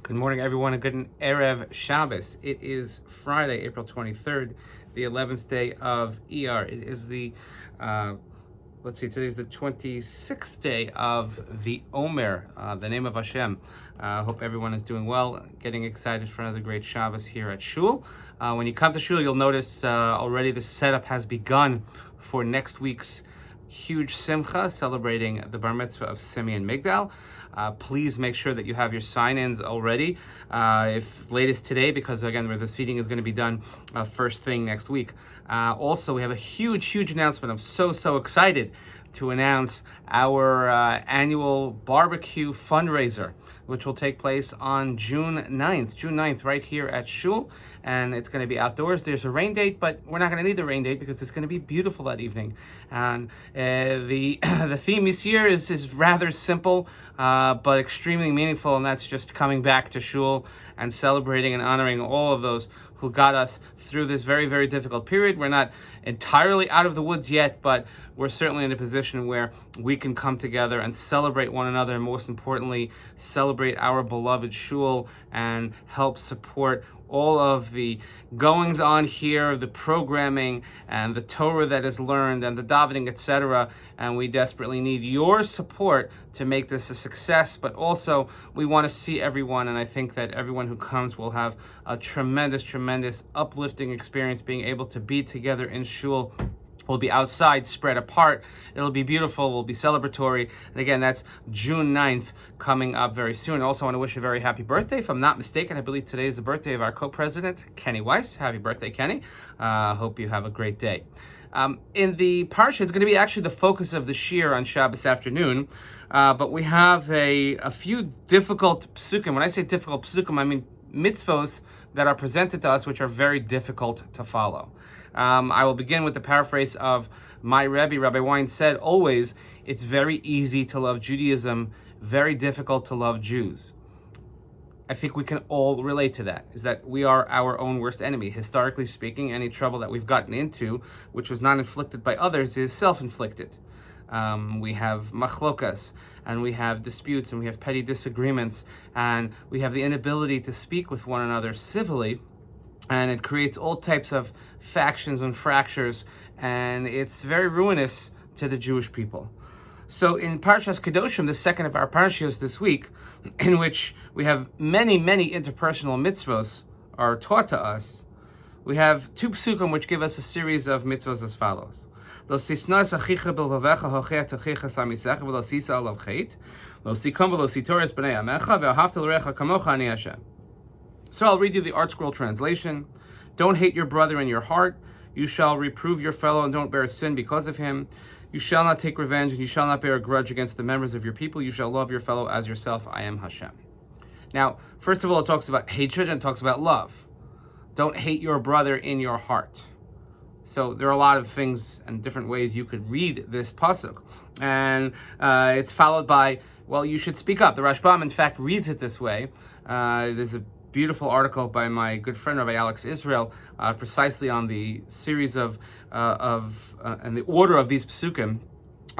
Good morning, everyone, and good Erev Shabbos. It is Friday, April 23rd, the 11th day of ER. It is the, today's the 26th day of the Omer, the name of Hashem. Hope everyone is doing well, getting excited for another great Shabbos here at Shul. When you come to Shul, you'll notice already the setup has begun for next week's huge simcha, celebrating the bar mitzvah of Simeon Migdal. Please make sure that you have your sign-ins already, if latest today, because again, where this feeding is going to be done first thing next week. Also, we have a huge announcement. I'm so excited to announce our annual barbecue fundraiser, which will take place on June 9th, right here at Shul. And it's going to be outdoors. There's a rain date, but we're not going to need the rain date because it's going to be beautiful that evening. And the theme this year is rather simple, but extremely meaningful, and that's just coming back to Shul and celebrating and honoring all of those who got us through this very difficult period. We're not entirely out of the woods yet, but we're certainly in a position where we can come together and celebrate one another, and most importantly, celebrate our beloved Shul and help support all of the goings on here, the programming and the Torah that is learned and the davening, etc. And we desperately need your support to make this a success, but also we want to see everyone, and I think that everyone who comes will have a tremendous uplifting experience being able to be together in Shul. We'll be outside, spread apart. It'll be beautiful. We'll be celebratory. And again, that's June 9th coming up very soon. I also want to wish a very happy birthday. If I'm not mistaken, I believe today is the birthday of our co-president, Kenny Weiss. Happy birthday, Kenny. Hope you have a great day. In the parsha, it's going to be actually the focus of the shir on Shabbos afternoon. But we have a few difficult psukim. When I say difficult psukim, I mean mitzvos that are presented to us, which are very difficult to follow. I will begin with the paraphrase of my Rebbe. Rabbi Wein said, always, it's very easy to love Judaism, very difficult to love Jews. I think we can all relate to that, is that we are our own worst enemy. Historically speaking, any trouble that we've gotten into, which was not inflicted by others, is self-inflicted. We have machlokas, and we have disputes, and we have petty disagreements, and we have the inability to speak with one another civilly, and it creates all types of factions and fractures, and it's very ruinous to the Jewish people. So in Parshas Kedoshim, the second of our parshas this week, in which we have many interpersonal mitzvos are taught to us, we have two psukim which give us a series of mitzvos as follows. So I'll read you the Art Scroll translation. Don't hate your brother in your heart. You shall reprove your fellow and don't bear sin because of him. You shall not take revenge and you shall not bear a grudge against the members of your people. You shall love your fellow as yourself. I am Hashem. Now, first of all, it talks about hatred and it talks about love. Don't hate your brother in your heart. So there are a lot of things and different ways you could read this pasuk. And it's followed by, well, you should speak up. The Rashbam, in fact, reads it this way. There's a beautiful article by my good friend Rabbi Alex Israel, precisely on the series of and the order of these psukim.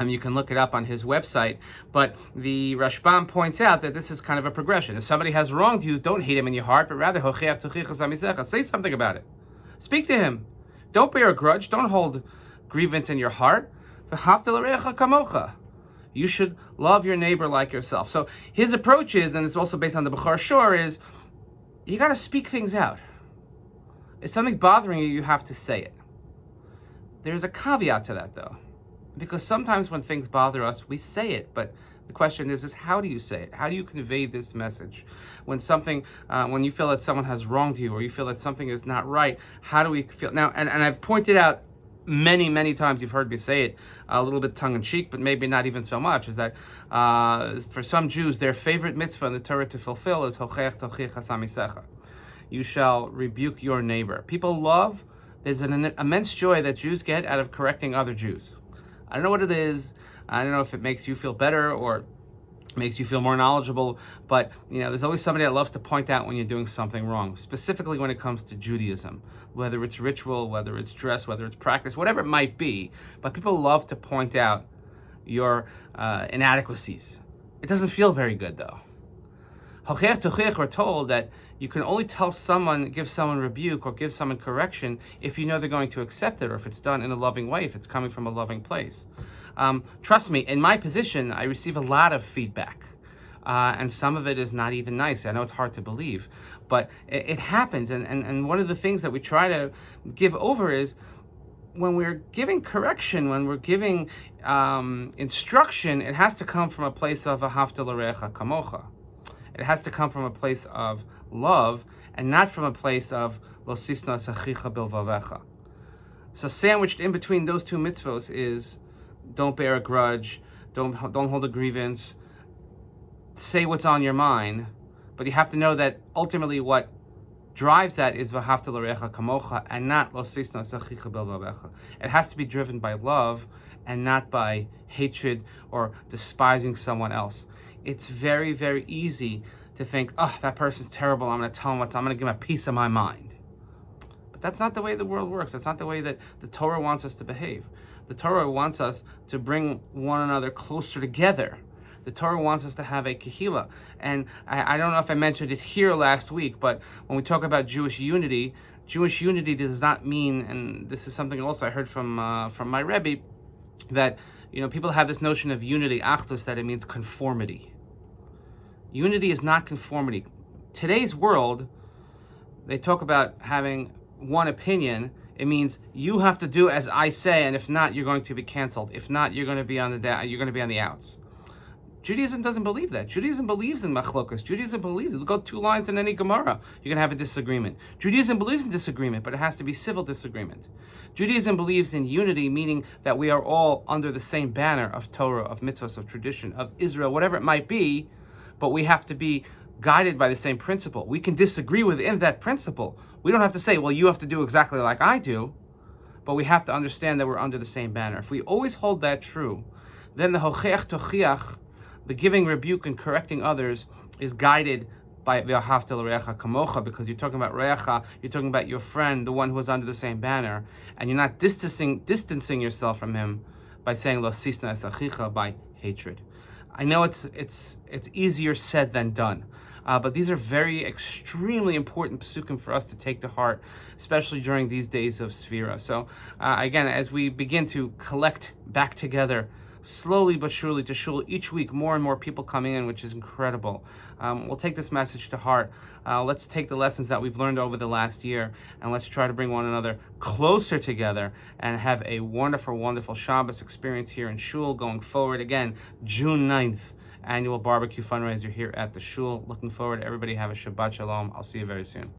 You can look it up on his website. But the Rashbam points out that this is kind of a progression. If somebody has wronged you, don't hate him in your heart, but rather say something about it. Speak to him. Don't bear a grudge. Don't hold grievance in your heart. You should love your neighbor like yourself. So his approach is, and it's also based on the Bechor Shor, is you got to speak things out. If something's bothering you, you have to say it. There's a caveat to that, though, because sometimes when things bother us, we say it, but the question is how do you say it? How do you convey this message? When when you feel that someone has wronged you, or you feel that something is not right, how do we feel? Now, and I've pointed out many times, you've heard me say it, a little bit tongue-in-cheek, but maybe not even so much, is that for some Jews, their favorite mitzvah in the Torah to fulfill is Hochech Tochich Hasamisecha. You shall rebuke your neighbor. There's an immense joy that Jews get out of correcting other Jews. I don't know what it is. I don't know if it makes you feel better or makes you feel more knowledgeable, but there's always somebody that loves to point out when you're doing something wrong, specifically when it comes to Judaism, whether it's ritual, whether it's dress, whether it's practice, whatever it might be. But people love to point out your inadequacies. It doesn't feel very good, though. Hocheach tochiach, we're told that you can only give someone rebuke or give someone correction if you know they're going to accept it, or if it's done in a loving way, if it's coming from a loving place. Trust me, in my position, I receive a lot of feedback. And some of it is not even nice. I know it's hard to believe, but it happens. And one of the things that we try to give over is when we're giving correction, when we're giving instruction, it has to come from a place of ahavta l'reacha kamocha. It has to come from a place of love and not from a place of lo sisna achicha bilvavecha. So sandwiched in between those two mitzvos is don't bear a grudge, don't hold a grievance, say what's on your mind, but you have to know that ultimately what drives that is v'ahavta l'reacha kamocha and not lo sisna achicha bilvavecha. It has to be driven by love and not by hatred or despising someone else. It's very, very easy to think, oh, that person's terrible, I'm going to tell him I'm going to give him a piece of my mind. But that's not the way the world works. That's not the way that the Torah wants us to behave. The Torah wants us to bring one another closer together. The Torah wants us to have a kehila. And I don't know if I mentioned it here last week, but when we talk about Jewish unity does not mean, and this is something else I heard from my Rebbe, that people have this notion of unity, achdus, that it means conformity. Unity is not conformity. Today's world, they talk about having one opinion. It means you have to do as I say, and if not, you're going to be canceled. If not, you're going to be on the outs. Judaism doesn't believe that. Judaism believes in machlokas. Judaism believes, go 2 lines in any Gemara, you're going to have a disagreement. Judaism believes in disagreement, but it has to be civil disagreement. Judaism believes in unity, meaning that we are all under the same banner of Torah, of mitzvahs, of tradition, of Israel, whatever it might be, but we have to be guided by the same principle. We can disagree within that principle. We don't have to say, well, you have to do exactly like I do, but we have to understand that we're under the same banner. If we always hold that true, then the hocheach tochiach, the giving rebuke and correcting others, is guided by v'ahavta l'reacha kamocha, because you're talking about reacha, you're talking about your friend, the one who is under the same banner, and you're not distancing yourself from him by saying lo sisna es achicha, by hatred. I know it's easier said than done, but these are very extremely important psukim for us to take to heart, especially during these days of Sfira. So again, as we begin to collect back together, slowly but surely to shul each week, more and more people coming in, which is incredible. We'll take this message to heart. Let's take the lessons that we've learned over the last year, and let's try to bring one another closer together and have a wonderful, wonderful Shabbos experience here in shul going forward. Again, June 9th, annual barbecue fundraiser here at the shul. Looking forward. Everybody have a Shabbat Shalom. I'll see you very soon.